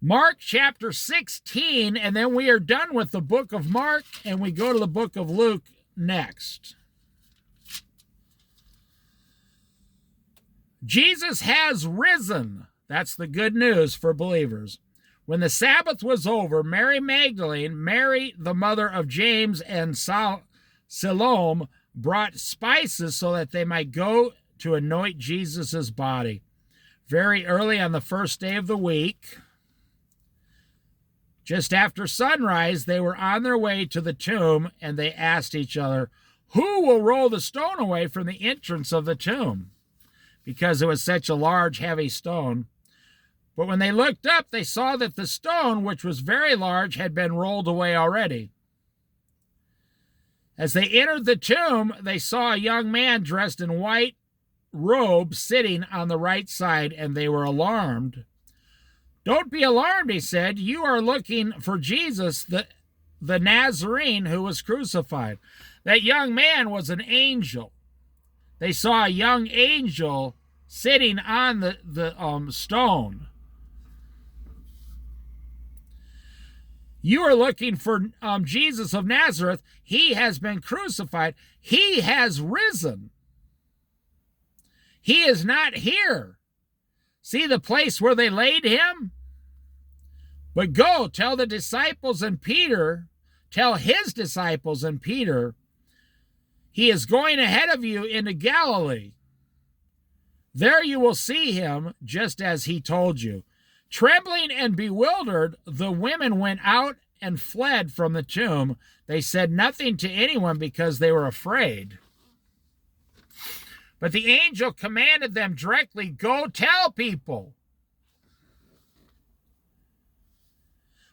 Mark chapter 16, and then we are done with the book of Mark, and we go to the book of Luke next. Jesus has risen. That's the good news for believers. When the Sabbath was over, Mary Magdalene, Mary the mother of James, and Salome brought spices so that they might go to anoint Jesus' body. Very early on the first day of the week, just after sunrise, they were on their way to the tomb, and they asked each other, "Who will roll the stone away from the entrance of the tomb?" Because it was such a large, heavy stone. But when they looked up, they saw that the stone, which was very large, had been rolled away already. As they entered the tomb, they saw a young man dressed in white robe sitting on the right side, and they were alarmed. "Don't be alarmed," he said. "You are looking for Jesus, the Nazarene who was crucified. That young man was an angel." They saw a young angel sitting on the stone. "You are looking for Jesus of Nazareth. He has been crucified. He has risen. He is not here. See the place where they laid him? But go, tell his disciples and Peter, he is going ahead of you into Galilee. There you will see him, just as he told you." Trembling and bewildered, the women went out and fled from the tomb. They said nothing to anyone because they were afraid. But the angel commanded them directly, "Go tell people."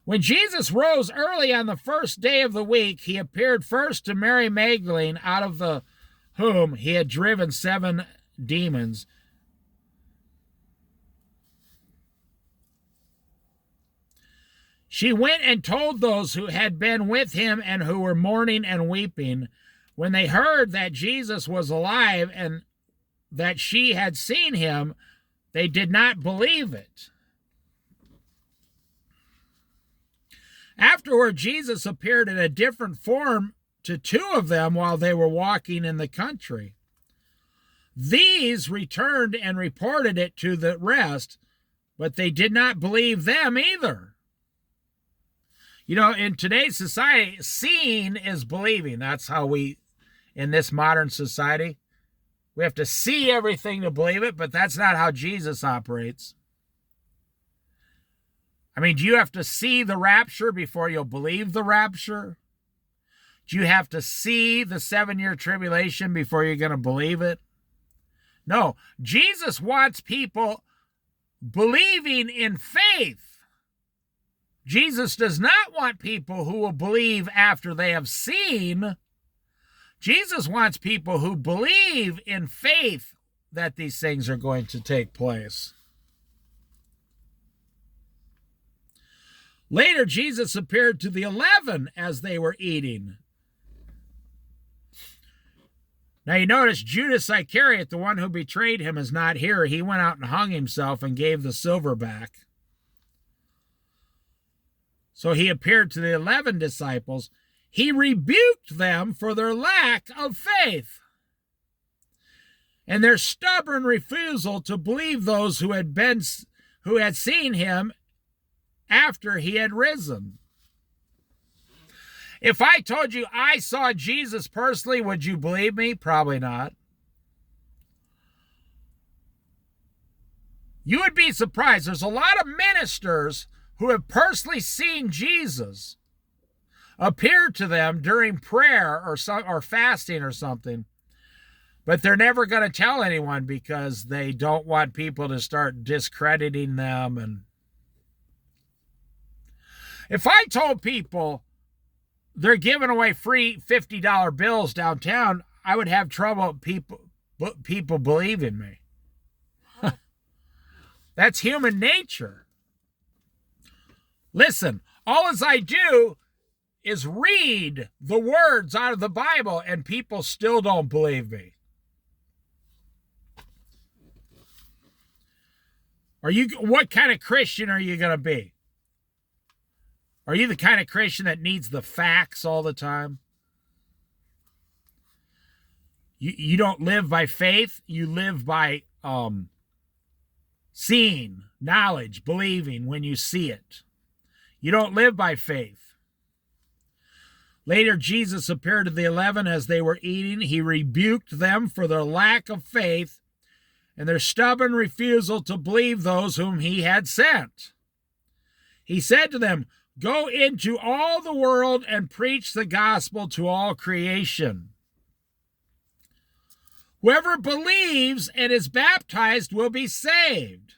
When Jesus rose early on the first day of the week, he appeared first to Mary Magdalene, out of whom he had driven 7 demons. She went and told those who had been with him and who were mourning and weeping. When they heard that Jesus was alive and that she had seen him, they did not believe it. Afterward, Jesus appeared in a different form to 2 of them while they were walking in the country. These returned and reported it to the rest, but they did not believe them either. You know, in today's society, seeing is believing. That's how in this modern society, we have to see everything to believe it, but that's not how Jesus operates. I mean, do you have to see the rapture before you'll believe the rapture? Do you have to see the 7-year tribulation before you're going to believe it? No, Jesus wants people believing in faith. Jesus does not want people who will believe after they have seen. Jesus wants people who believe in faith that these things are going to take place. Later, Jesus appeared to the 11 as they were eating. Now you notice Judas Iscariot, the one who betrayed him, is not here. He went out and hung himself and gave the silver back. So he appeared to the 11 disciples. He rebuked them for their lack of faith and their stubborn refusal to believe those who had seen him after he had risen. If I told you I saw Jesus personally, would you believe me? Probably not. You would be surprised. There's a lot of ministers who have personally seen Jesus appear to them during prayer or fasting or something, but they're never going to tell anyone because they don't want people to start discrediting them. And if I told people they're giving away free $50 bills downtown, I would have trouble people believing me. That's human nature. Listen, all as I do is read the words out of the Bible, and people still don't believe me. What kind of Christian are you going to be? Are you the kind of Christian that needs the facts all the time? You don't live by faith. You live by seeing, knowledge, believing when you see it. You don't live by faith. Later, Jesus appeared to the 11 as they were eating. He rebuked them for their lack of faith and their stubborn refusal to believe those whom he had sent. He said to them, "Go into all the world and preach the gospel to all creation. Whoever believes and is baptized will be saved,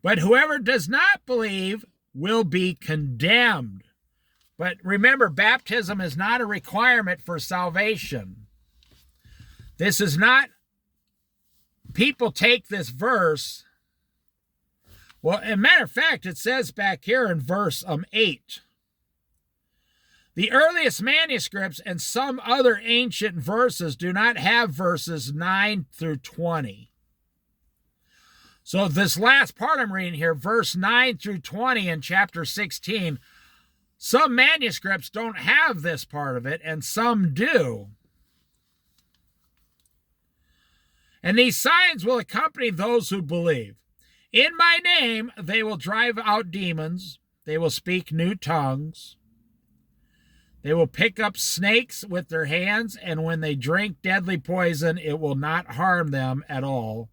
but whoever does not believe will be condemned." But remember, baptism is not a requirement for salvation. This is not, people take this verse. Well, as a matter of fact, it says back here in verse 8, the earliest manuscripts and some other ancient verses do not have verses 9 through 20. So this last part I'm reading here, verse 9 through 20 in chapter 16, some manuscripts don't have this part of it, and some do. And these signs will accompany those who believe. In my name, they will drive out demons. They will speak new tongues. They will pick up snakes with their hands, and when they drink deadly poison, it will not harm them at all.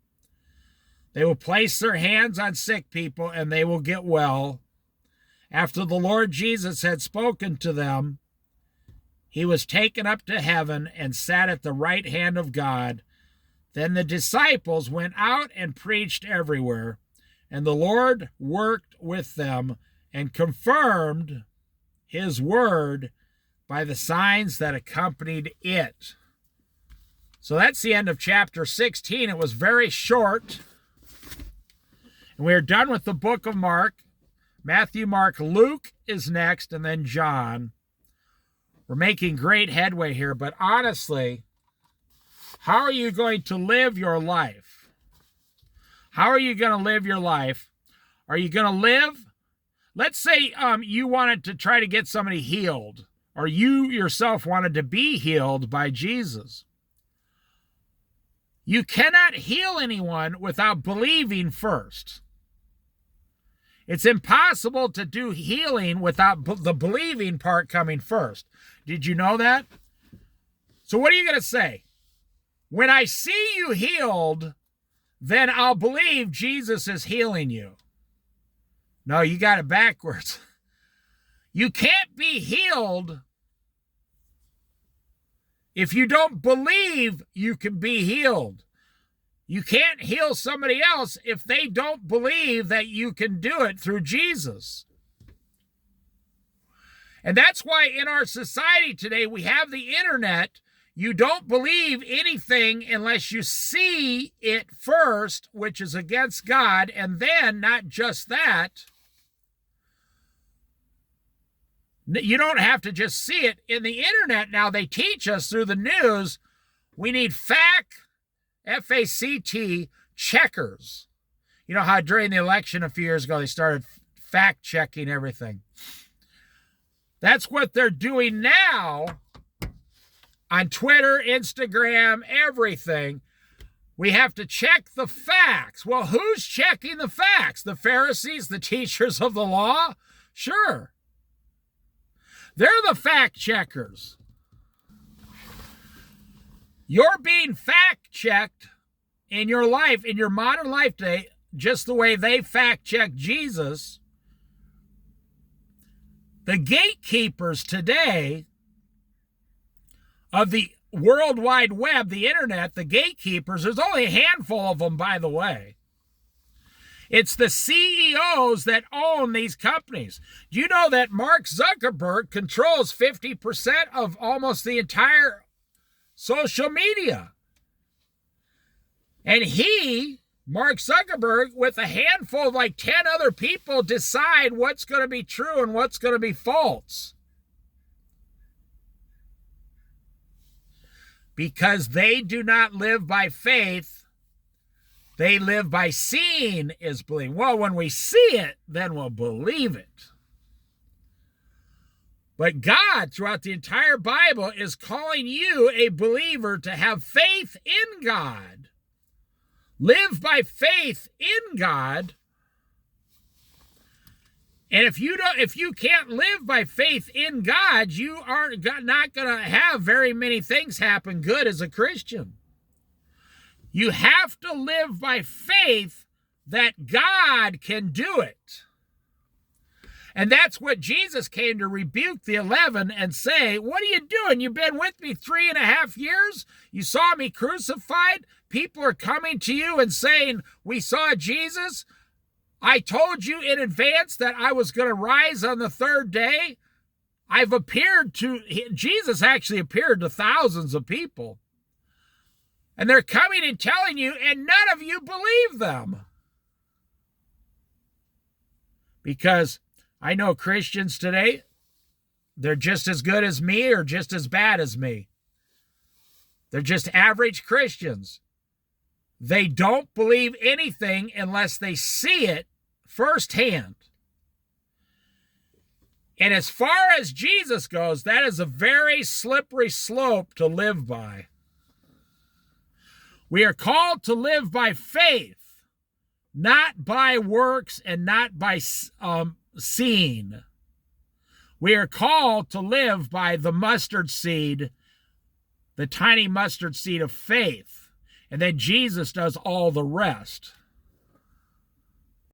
They will place their hands on sick people, and they will get well. After the Lord Jesus had spoken to them, he was taken up to heaven and sat at the right hand of God. Then the disciples went out and preached everywhere, and the Lord worked with them and confirmed his word by the signs that accompanied it. So that's the end of chapter 16. It was very short. And we are done with the book of Mark. Matthew, Mark, Luke is next, and then John. We're making great headway here, but honestly, how are you going to live your life? How are you going to live your life? Are you going to live? Let's say you wanted to try to get somebody healed, or you yourself wanted to be healed by Jesus. You cannot heal anyone without believing first. It's impossible to do healing without the believing part coming first. Did you know that? So what are you going to say? When I see you healed, then I'll believe Jesus is healing you. No, you got it backwards. You can't be healed if you don't believe you can be healed. You can't heal somebody else if they don't believe that you can do it through Jesus. And that's why in our society today, we have the internet. You don't believe anything unless you see it first, which is against God. And then, not just that, you don't have to just see it. In the internet now, they teach us through the news, we need fact, F-A-C-T, checkers. You know how during the election a few years ago, they started fact-checking everything. That's what they're doing now on Twitter, Instagram, everything. We have to check the facts. Well, who's checking the facts? The Pharisees, the teachers of the law? Sure. They're the fact checkers. You're being fact-checked in your life, in your modern life today, just the way they fact-checked Jesus. The gatekeepers today of the World Wide Web, the internet, the gatekeepers, there's only a handful of them, by the way. It's the CEOs that own these companies. Do you know that Mark Zuckerberg controls 50% of almost the entire social media? And he, Mark Zuckerberg, with a handful of like 10 other people, decide what's going to be true and what's going to be false. Because they do not live by faith, they live by seeing is believing. Well, when we see it, then we'll believe it. But God, throughout the entire Bible, is calling you, a believer, to have faith in God. Live by faith in God. And if you can't live by faith in God, you are not going to have very many things happen good as a Christian. You have to live by faith that God can do it. And that's what Jesus came to rebuke the 11 and say, what are you doing? You've been with me 3.5 years. You saw me crucified. People are coming to you and saying, we saw Jesus. I told you in advance that I was going to rise on the third day. Jesus actually appeared to thousands of people. And they're coming and telling you, and none of you believe them. Because I know Christians today, they're just as good as me or just as bad as me. They're just average Christians. They don't believe anything unless they see it firsthand. And as far as Jesus goes, that is a very slippery slope to live by. We are called to live by faith, not by works and not by seeing. We are called to live by the mustard seed, the tiny mustard seed of faith. And then Jesus does all the rest.